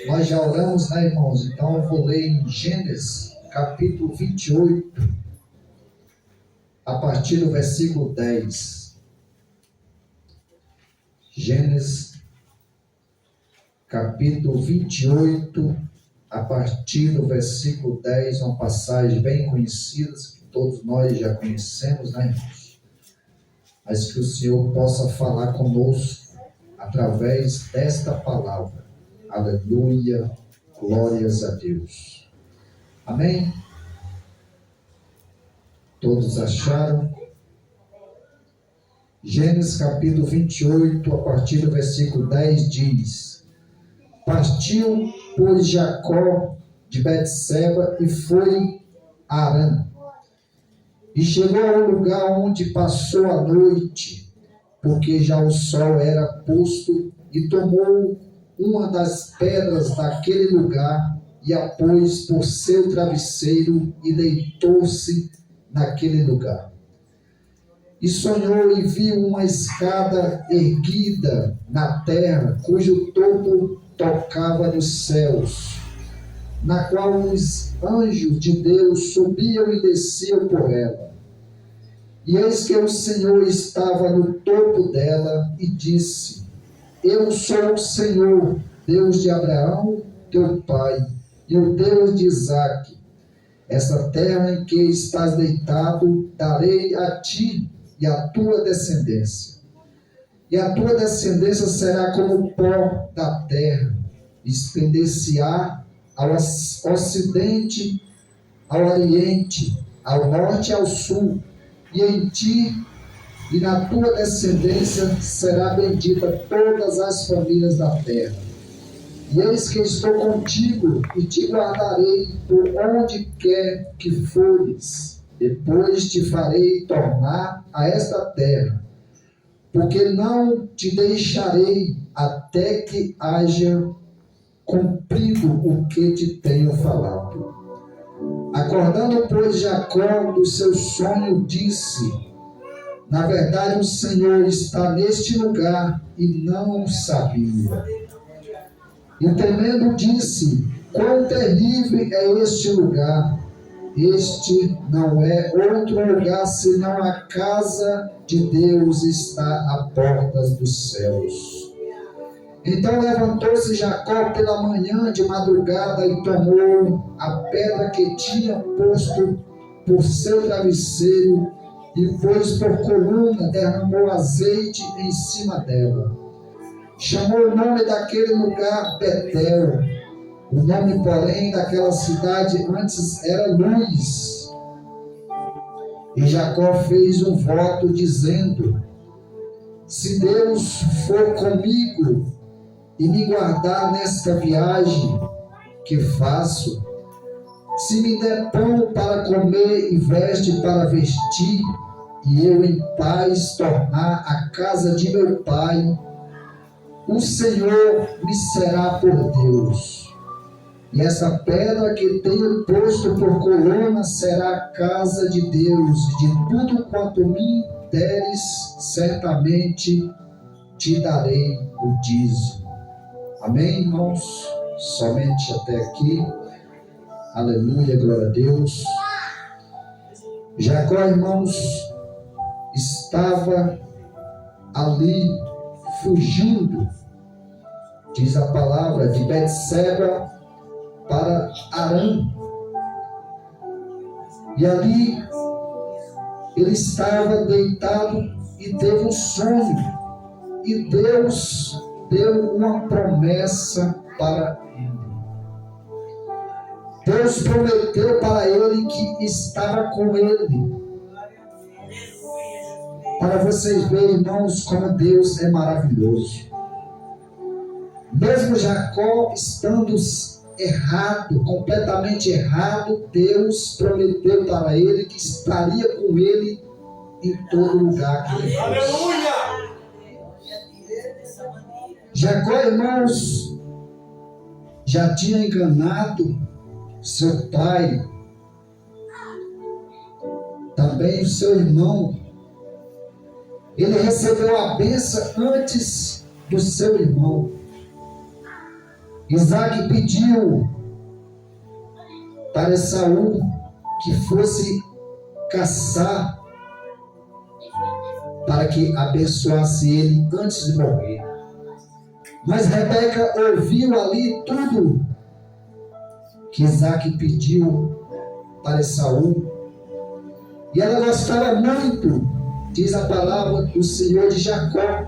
Nós já oramos, né, irmãos? Então eu vou ler em Gênesis, capítulo 28, a partir do versículo 10. Gênesis, capítulo 28, a partir do versículo 10, uma passagem bem conhecida, que todos nós já conhecemos, né, irmãos? Mas que o Senhor possa falar conosco através desta palavra. Aleluia, glórias a Deus. Amém? Todos acharam? Gênesis capítulo 28, a partir do versículo 10 diz: Partiu, pois, Jacó de Betseba e foi a Harã. E chegou ao lugar onde passou a noite, porque já o sol era posto, e tomou uma das pedras daquele lugar e a pôs por seu travesseiro e deitou-se naquele lugar. E sonhou e viu uma escada erguida na terra, cujo topo tocava nos céus, na qual os anjos de Deus subiam e desciam por ela. E eis que o Senhor estava no topo dela e disse: Eu sou o Senhor, Deus de Abraão, teu pai, e o Deus de Isaque. Esta terra em que estás deitado, darei a ti e à tua descendência. E a tua descendência será como o pó da terra, estender-se-á ao ocidente, ao oriente, ao norte e ao sul, e em ti e na tua descendência será bendita todas as famílias da terra. E eis que estou contigo e te guardarei por onde quer que fores. Depois te farei tornar a esta terra, porque não te deixarei até que haja cumprido o que te tenho falado. Acordando, pois, Jacó do seu sonho, disse: Na verdade, o Senhor está neste lugar, e não sabia. E temendo, disse: Quão terrível é este lugar! Este não é outro lugar senão a casa de Deus está à portas dos céus. Então levantou-se Jacó pela manhã de madrugada e tomou a pedra que tinha posto por seu travesseiro e pôs por coluna, derramou azeite em cima dela. Chamou o nome daquele lugar Betel. O nome, porém, daquela cidade antes era Luz. E Jacó fez um voto dizendo: Se Deus for comigo e me guardar nesta viagem que faço, se me der pão para comer e veste para vestir, e eu em paz tornar a casa de meu pai, o Senhor me será por Deus. E essa pedra que tenho posto por coluna será a casa de Deus, e de tudo quanto me deres, certamente te darei o dízimo. Amém, irmãos? Somente até aqui. Aleluia, glória a Deus. Jacó, irmãos, estava ali fugindo, diz a palavra, de Betseba para Harã. E ali ele estava deitado e teve um sonho, e Deus deu uma promessa para ele. Deus prometeu para ele que estava com ele. Para vocês verem, irmãos, como Deus é maravilhoso. Mesmo Jacó estando errado, completamente errado, Deus prometeu para ele que estaria com ele em todo lugar que ele fosse. Aleluia! Jacó, irmãos, já tinha enganado seu pai, também o seu irmão. Ele recebeu a bênção antes do seu irmão. Isaac pediu para Esaú que fosse caçar para que abençoasse ele antes de morrer. Mas Rebeca ouviu ali tudo que Isaac pediu para Esaú. E ela gostava muito, diz a palavra do Senhor, de Jacó.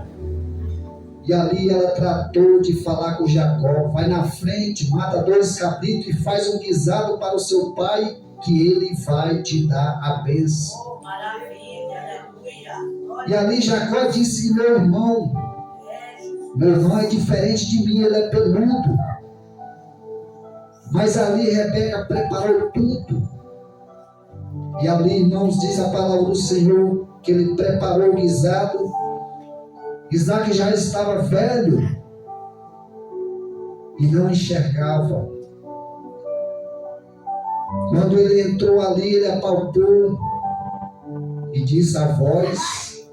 E ali ela tratou de falar com Jacó: vai na frente, mata 2 cabritos e faz um guisado para o seu pai, que ele vai te dar a bênção. E ali Jacó disse: meu irmão é diferente de mim, ele é peludo. Mas ali Rebeca preparou tudo. E ali, irmãos, diz a palavra do Senhor que ele preparou o guisado. Isaac já estava velho e não enxergava. Quando ele entrou ali, ele apalpou e disse: a voz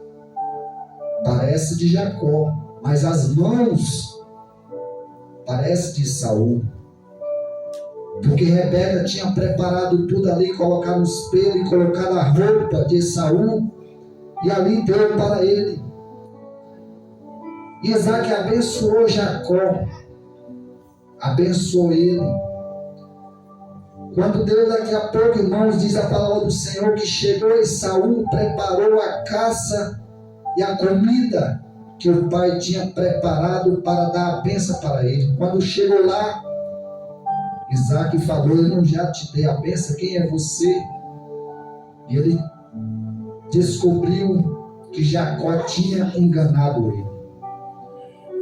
parece de Jacó, mas as mãos parece de Saul. Porque Rebeca tinha preparado tudo ali, colocado no espelho e colocado a roupa de Saul, e ali deu para ele. E Isaac abençoou Jacó, abençoou ele. Quando deu daqui a pouco, irmãos, diz a palavra do Senhor que chegou e Saul preparou a caça e a comida que o pai tinha preparado para dar a bênção para ele. Quando chegou lá, Isaac falou: eu não já te dei a bênção, quem é você? E ele descobriu que Jacó tinha enganado ele.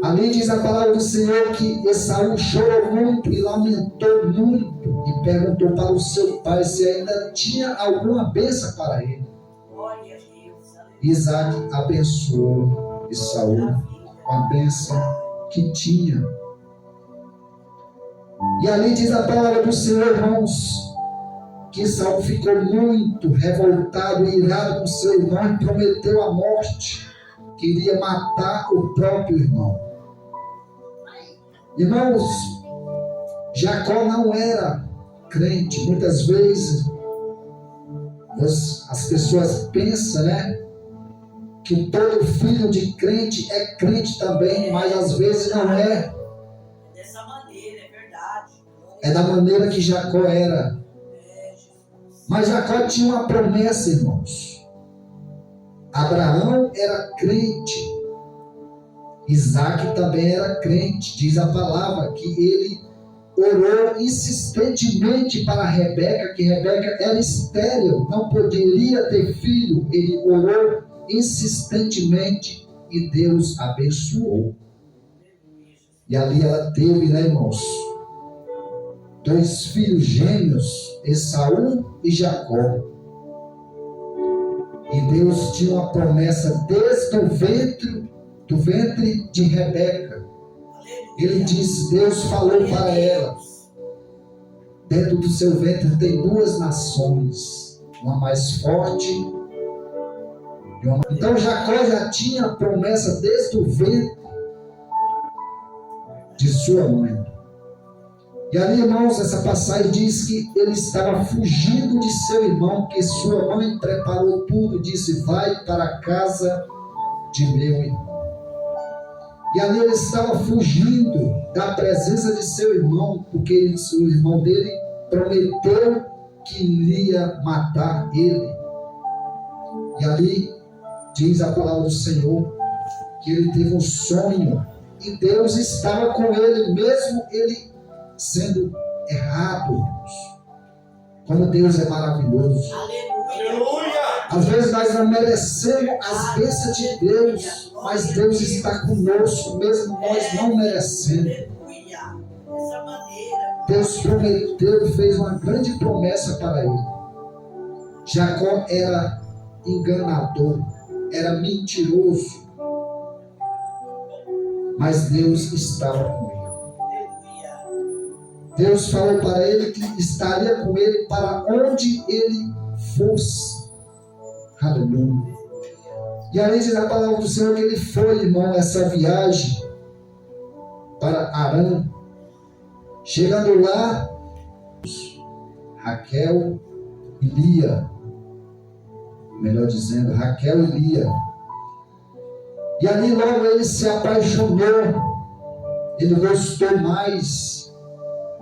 Ali diz a palavra do Senhor que Esaú chorou muito e lamentou muito e perguntou para o seu pai se ainda tinha alguma bênção para ele. Isaac abençoou Esaú com a bênção que tinha. E ali diz a palavra do Senhor, irmãos, que Esaú ficou muito revoltado e irado com seu irmão e prometeu a morte, queria matar o próprio irmão. Irmãos, Jacó não era crente. Muitas vezes as pessoas pensam, que todo filho de crente é crente também, mas às vezes não é. Dessa maneira, é verdade. É da maneira que Jacó era. Mas Jacó tinha uma promessa, irmãos. Abraão era crente. Isaac também era crente. Diz a palavra que ele orou insistentemente para Rebeca, que Rebeca era estéril, não poderia ter filho. Ele orou insistentemente e Deus abençoou. E ali ela teve, irmãos, 2 filhos gêmeos, Esaú e Jacó. E Deus tinha uma promessa desde o ventre de Rebeca. Ele disse, Deus falou para ela: dentro do seu ventre tem 2 nações, uma mais forte e uma... Então Jacó já tinha a promessa desde o ventre de sua mãe. E ali, irmãos, essa passagem diz que ele estava fugindo de seu irmão, que sua mãe preparou tudo, disse: vai para a casa de meu irmão. E ali ele estava fugindo da presença de seu irmão, porque o irmão dele prometeu que iria matar ele. E ali diz a palavra do Senhor que ele teve um sonho e Deus estava com ele, mesmo ele sendo errado. Como Deus é maravilhoso. Aleluia! Às vezes nós não merecemos as bênçãos de Deus, mas Deus está conosco, mesmo nós não merecendo. Dessa maneira. Deus prometeu e fez uma grande promessa para ele. Jacó era enganador, era mentiroso, mas Deus estava com ele. Deus falou para ele que estaria com ele para onde ele fosse. Aleluia. E além de a palavra do Senhor que ele foi, irmão, essa viagem para Arã. Chegando lá, Raquel e Lia, melhor dizendo, Raquel e Lia. E ali logo ele se apaixonou. Ele gostou mais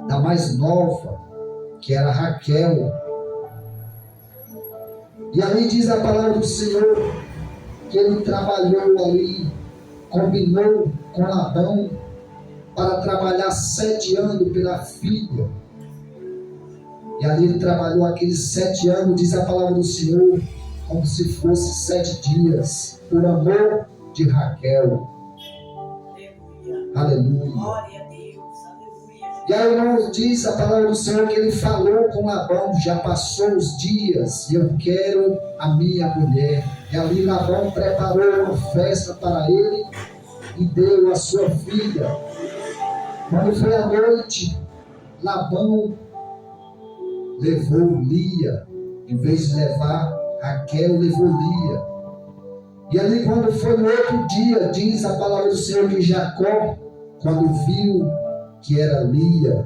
da mais nova, que era Raquel. E ali diz a palavra do Senhor que ele trabalhou ali, combinou com Labão para trabalhar 7 anos pela filha. E ali ele trabalhou aqueles 7 anos, diz a palavra do Senhor, como se fosse 7 dias, por amor de Raquel. Aleluia. Glória a Deus. Aleluia. E aí, irmãos, diz a palavra do Senhor que ele falou com Labão, já passou os dias e eu quero a minha mulher. E ali Labão preparou uma festa para ele e deu a sua filha. Quando foi a noite, Labão levou Lia, em vez de levar Raquel, levou Lia. E ali quando foi no outro dia, diz a palavra do Senhor que Jacó, quando viu que era Lia,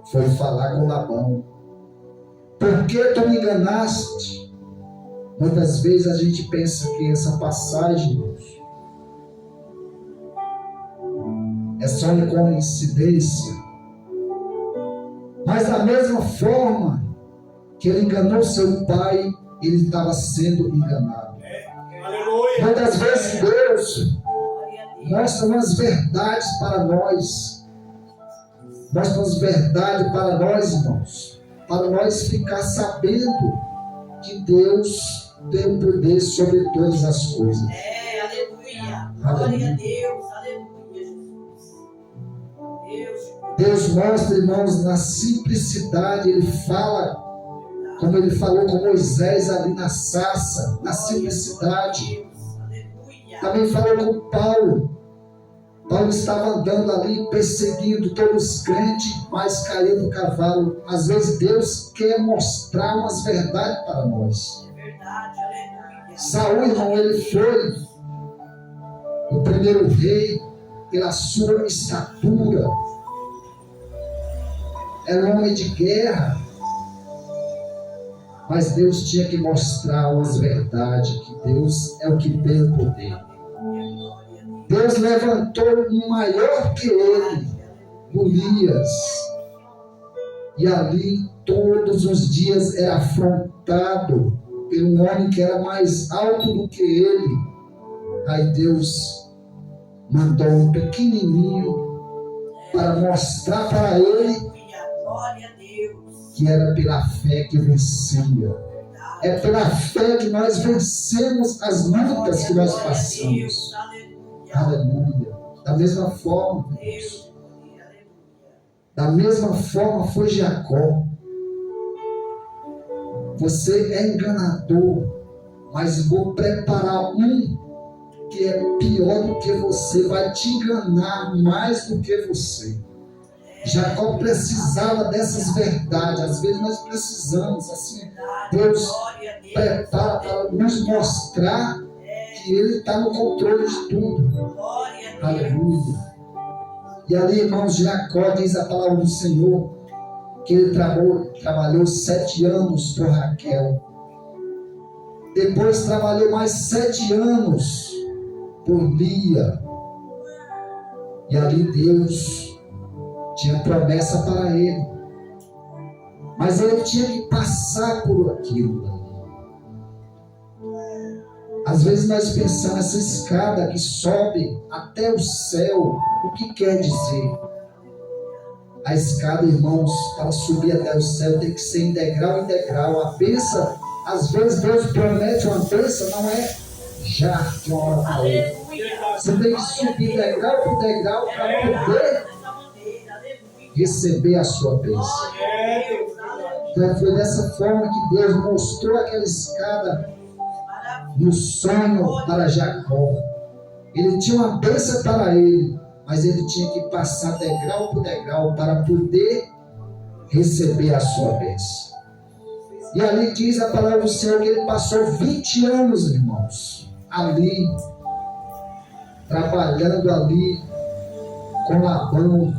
foi falar com Labão. Por que tu me enganaste? Muitas vezes a gente pensa que essa passagem é só uma coincidência. Mas da mesma forma que ele enganou seu pai, ele estava sendo enganado. Muitas vezes Deus mostra umas verdades para nós. Mostra umas verdades para nós, irmãos. Para nós ficar sabendo que Deus tem o poder sobre todas as coisas. Aleluia. Glória a Deus. Aleluia, Jesus. Deus mostra, irmãos, na simplicidade. Ele fala, como ele falou com Moisés ali na sarça, na simplicidade. Também falou com Paulo. Paulo estava andando ali, perseguindo todos os crentes, mas caiu no cavalo. Às vezes Deus quer mostrar umas verdades para nós. Saul, irmão, ele foi o primeiro rei pela sua estatura. Era um homem de guerra. Mas Deus tinha que mostrar umas verdades, que Deus é o que tem o poder. Deus levantou um maior que ele, Golias. E ali todos os dias era afrontado por um homem que era mais alto do que ele. Aí Deus mandou um pequenininho para mostrar para ele que era pela fé que vencia. É pela fé que nós vencemos as lutas que nós passamos. Aleluia. Da mesma forma, Deus. Da mesma forma foi Jacó. Você é enganador, mas vou preparar um que é pior do que você, vai te enganar mais do que você. Jacó precisava dessas verdades. Às vezes nós precisamos, assim, Deus prepara para nos mostrar que Ele está no controle de tudo. Aleluia. E ali, irmãos, Jacó, diz a palavra do Senhor, que ele trabalhou 7 anos por Raquel. Depois trabalhou mais 7 anos por Lia. E ali Deus tinha promessa para ele. Mas ele tinha que passar por aquilo. Às vezes nós pensamos, essa escada que sobe até o céu, o que quer dizer? A escada, irmãos, para subir até o céu tem que ser em degrau em degrau. A bênção, às vezes Deus promete uma bênção, não é já de uma hora para outra. Você tem que subir degrau por degrau para poder receber a sua bênção. Então foi dessa forma que Deus mostrou aquela escada no sonho para Jacó. Ele tinha uma bênção para ele, mas ele tinha que passar degrau por degrau para poder receber a sua bênção. E ali diz a palavra do Senhor que ele passou 20 anos, irmãos, ali, trabalhando ali com Labão.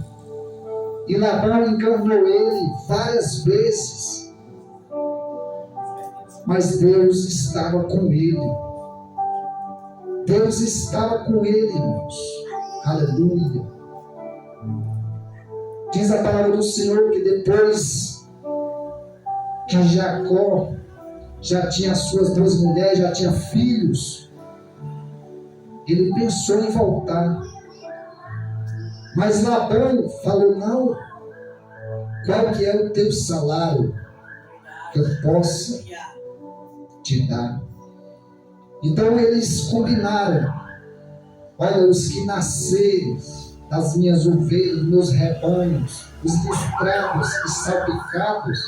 E Labão enganou ele várias vezes. Mas Deus estava com ele. Deus estava com ele, irmãos. Aleluia. Diz a palavra do Senhor que depois que Jacó já tinha suas 2 mulheres, já tinha filhos, ele pensou em voltar. Mas Labão falou: não, qual que é o teu salário que eu possa te dar? Então eles combinaram: olha, os que nascerem das minhas ovelhas, meus rebanhos, os listrados e salpicados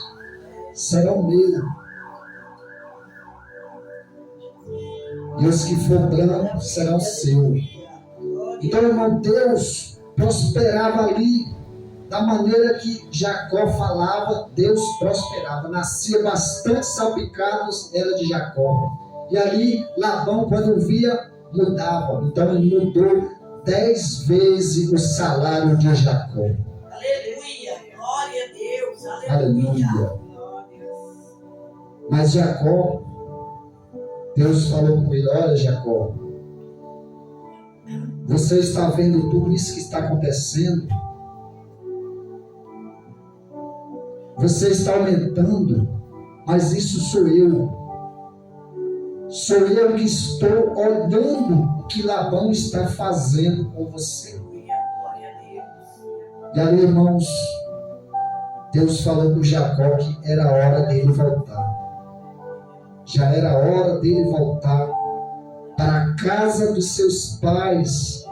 serão meus, e os que for brancos serão seus. Então, irmão, Deus prosperava ali da maneira que Jacó falava. Deus prosperava. Nascia bastante salpicados, era de Jacó. E ali Labão, quando via, mudava. Então ele mudou 10 vezes o salário de Jacó. Aleluia, glória a Deus, aleluia. Aleluia. Mas Jacó, Deus falou com ele: olha, Jacó, você está vendo tudo isso que está acontecendo? Você está aumentando, mas isso sou eu. Sou eu que estou olhando o que Labão está fazendo com você. E ali, irmãos, Deus falou com Jacó que era hora dele voltar. Já era hora dele voltar para a casa dos seus pais,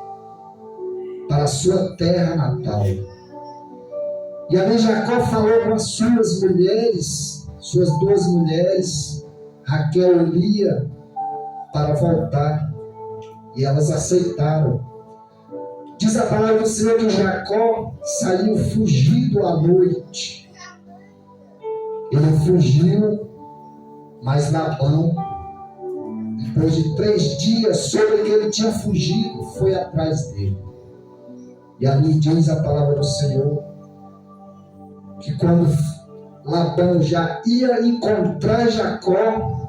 para a sua terra natal. E ali Jacó falou com as suas mulheres, suas 2 mulheres, Raquel e Lia, para voltar. E elas aceitaram. Diz a palavra do Senhor que Jacó saiu fugido à noite. Ele fugiu, mas Labão, depois de 3 dias, soube que ele tinha fugido, foi atrás dele. E ali diz a palavra do Senhor que quando Labão já ia encontrar Jacó,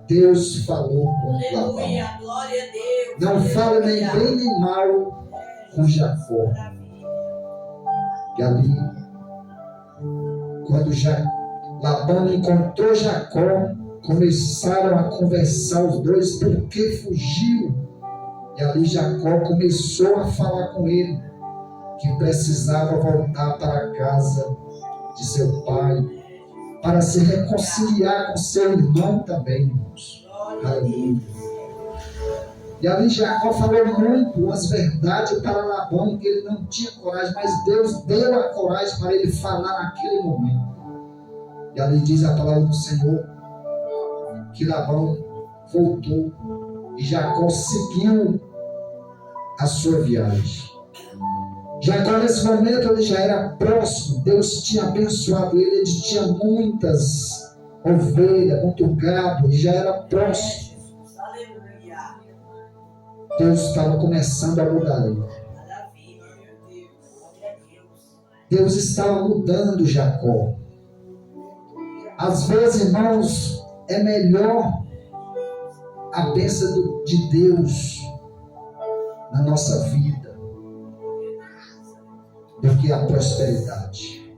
Deus falou com Labão: glória a Deus. Não fale nem bem nem mal com Jacó. E ali, quando Labão encontrou Jacó, começaram a conversar os dois, por que fugiu. E ali Jacó começou a falar com ele que precisava voltar para a casa de seu pai, para se reconciliar com seu irmão também, irmãos. Aleluia. E ali Jacó falou muito umas verdades para Labão que ele não tinha coragem, mas Deus deu a coragem para ele falar naquele momento. E ali diz a palavra do Senhor que Labão voltou e Jacó seguiu a sua viagem. Jacó, nesse momento, ele já era próximo. Deus tinha abençoado ele. Ele tinha muitas ovelhas, muito gado, e já era próximo. Deus estava começando a mudar ele. Deus estava mudando Jacó. Às vezes, irmãos, é melhor a bênção de Deus na nossa vida do que a prosperidade.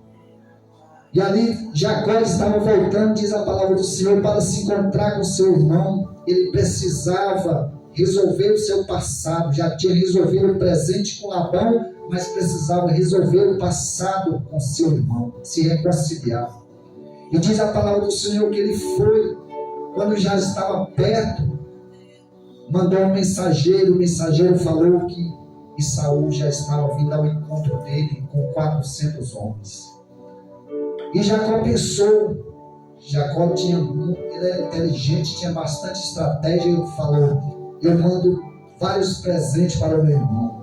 E ali Jacó estava voltando, diz a palavra do Senhor, para se encontrar com seu irmão. Ele precisava resolver o seu passado. Já tinha resolvido o presente com Labão, mas precisava resolver o passado com seu irmão, se reconciliar. E diz a palavra do Senhor que ele foi, quando já estava perto, mandou um mensageiro. O mensageiro falou que Esaú já estava vindo ao encontro dele com 400 homens. E Jacó pensou, Jacó ele era inteligente, tinha bastante estratégia, e falou: eu mando vários presentes para o meu irmão.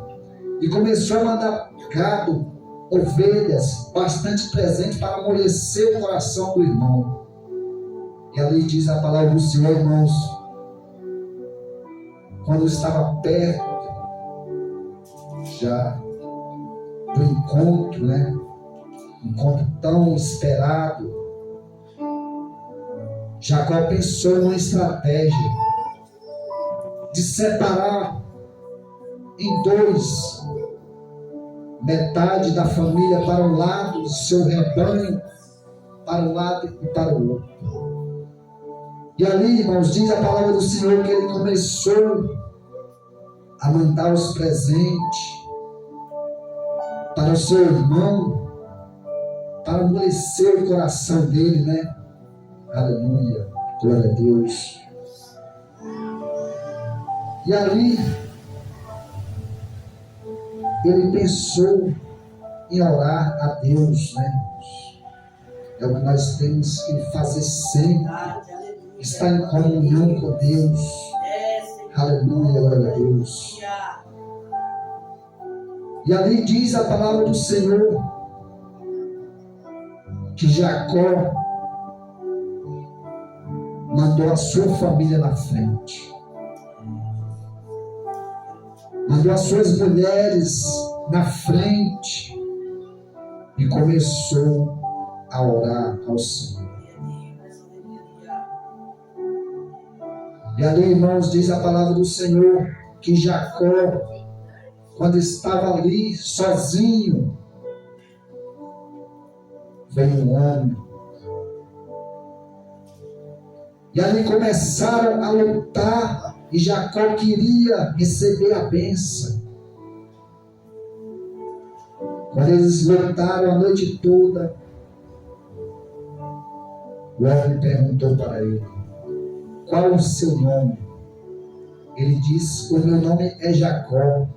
E começou a mandar gado, ovelhas, bastante presente para amolecer o coração do irmão. E ali diz a palavra do Senhor, irmãos, quando estava perto já do encontro, encontro tão esperado, Jacó pensou numa estratégia de separar em dois, metade da família para um lado, seu rebanho para um lado e para o outro. E ali, irmãos, diz a palavra do Senhor que ele começou a mandar os presentes para o seu irmão, para amolecer o coração dele, né? Aleluia, glória a Deus. E ali ele pensou em orar a Deus, né? É o que nós temos que fazer sempre, estar em comunhão com Deus. Aleluia, glória a Deus. E ali diz a palavra do Senhor que Jacó mandou a sua família na frente, mandou as suas mulheres na frente e começou a orar ao Senhor. E ali, irmãos, diz a palavra do Senhor que Jacó, quando estava ali sozinho, veio um homem. E ali começaram a lutar e Jacó queria receber a bênção. Quando eles lutaram a noite toda, o homem perguntou para ele: qual o seu nome? Ele disse: o meu nome é Jacó.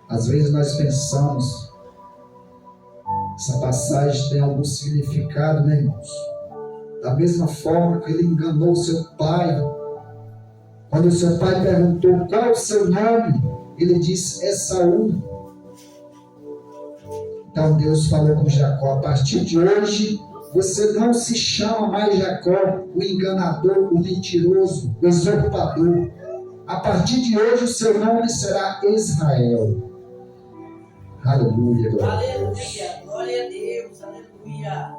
Às vezes nós pensamos, essa passagem tem algum significado, né, irmãos? Da mesma forma que ele enganou seu pai, quando seu pai perguntou qual o seu nome, ele disse: Esaú. Então Deus falou com Jacó: a partir de hoje você não se chama mais Jacó, o enganador, o mentiroso, o usurpador. A partir de hoje o seu nome será Israel. Aleluia, glória a Deus. Glória a Deus, aleluia.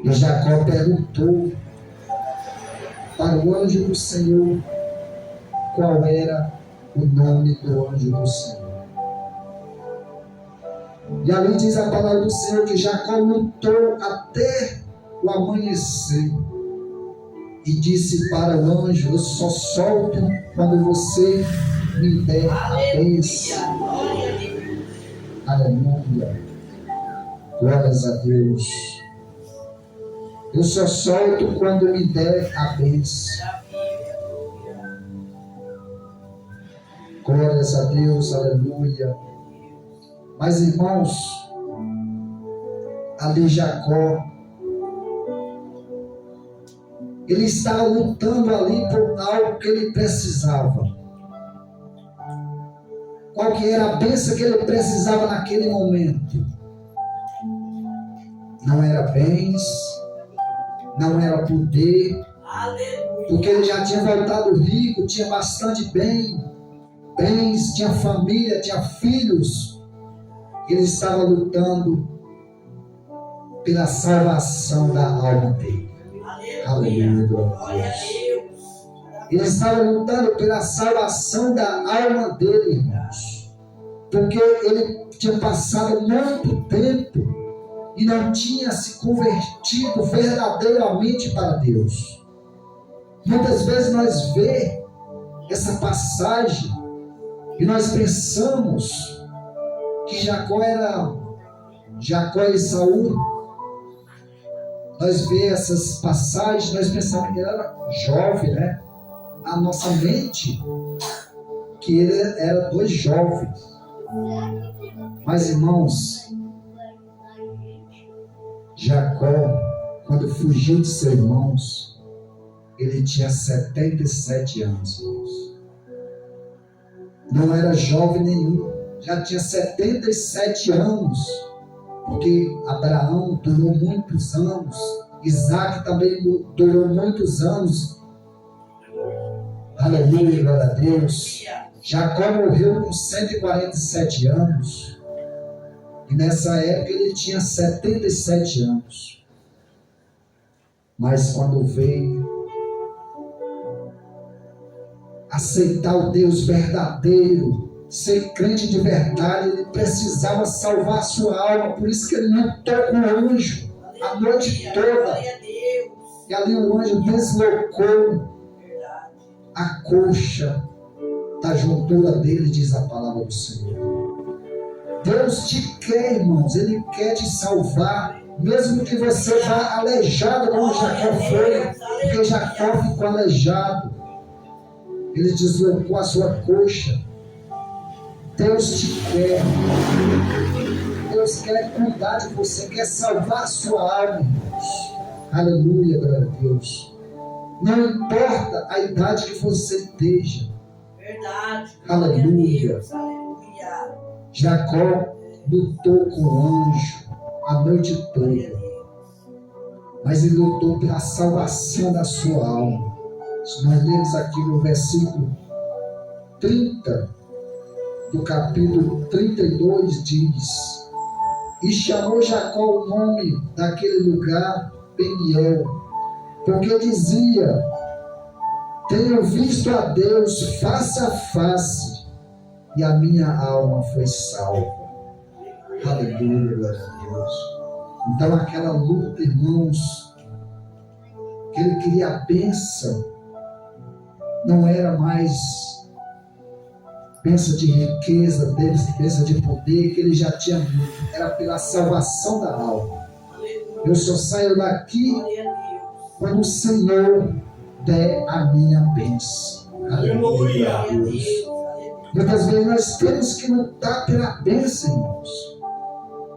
E Jacó perguntou para o anjo do Senhor qual era o nome do anjo do Senhor. E ali diz a palavra do Senhor que Jacó lutou até o amanhecer e disse para o anjo: eu só solto quando você me der a bênção. Aleluia, glórias a Deus. Eu só solto quando me der a bênção. Glórias a Deus, aleluia. Mas, irmãos, ali Jacó, ele estava lutando ali por algo que ele precisava. Qual que era a bênção que ele precisava naquele momento? Não era bens, não era poder, porque ele já tinha voltado rico, tinha bastante bens, tinha família, tinha filhos. Ele estava lutando pela salvação da alma dele. Aleluia, glória a Deus. Ele estava lutando pela salvação da alma dele, irmãos, porque ele tinha passado muito tempo e não tinha se convertido verdadeiramente para Deus. Muitas vezes nós vemos essa passagem e nós pensamos que Jacó e Esaú. Nós vemos essas passagens, nós pensamos que ele era jovem, né? A nossa mente, que ele era dois jovens. Mas, irmãos, Jacó, quando fugiu de seus irmãos, ele tinha 77 anos, irmãos. Não era jovem nenhum, já tinha 77 anos, porque Abraão durou muitos anos, Isaac também durou muitos anos. Aleluia, glória a Deus. Jacó morreu com 147 anos. E nessa época ele tinha 77 anos. Mas quando veio aceitar o Deus verdadeiro, ser crente de verdade, ele precisava salvar a sua alma. Por isso que ele lutou com o anjo a noite toda. E ali o anjo deslocou a coxa da juntura dele, diz a palavra do Senhor. Deus te quer, irmãos, Ele quer te salvar, mesmo que você vá aleijado como Jacó foi, porque Jacó ficou aleijado. Ele deslocou a sua coxa. Deus te quer. Deus quer cuidar de você, quer salvar a sua alma, irmãos. Aleluia, glória a Deus. Não importa a idade que você esteja. Verdade. Aleluia. Deus, aleluia. Jacó lutou com o anjo a noite toda. Mas ele lutou pela salvação da sua alma. Se nós lemos aqui no versículo 30 do capítulo 32, diz: E chamou Jacó o nome daquele lugar Peniel, porque dizia: Tenho visto a Deus face a face, e a minha alma foi salva. Aleluia, glória a Deus. Então aquela luta, irmãos, que ele queria a bênção, não era mais bênção de riqueza, bênção de poder, que ele já tinha muito. Era pela salvação da alma. Eu só saio daqui quando o Senhor der a minha bênção. Aleluia. Muitas vezes nós temos que lutar pela bênção, irmãos.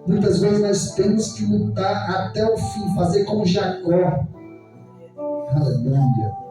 Muitas vezes nós temos que lutar até o fim, fazer como Jacó. Aleluia.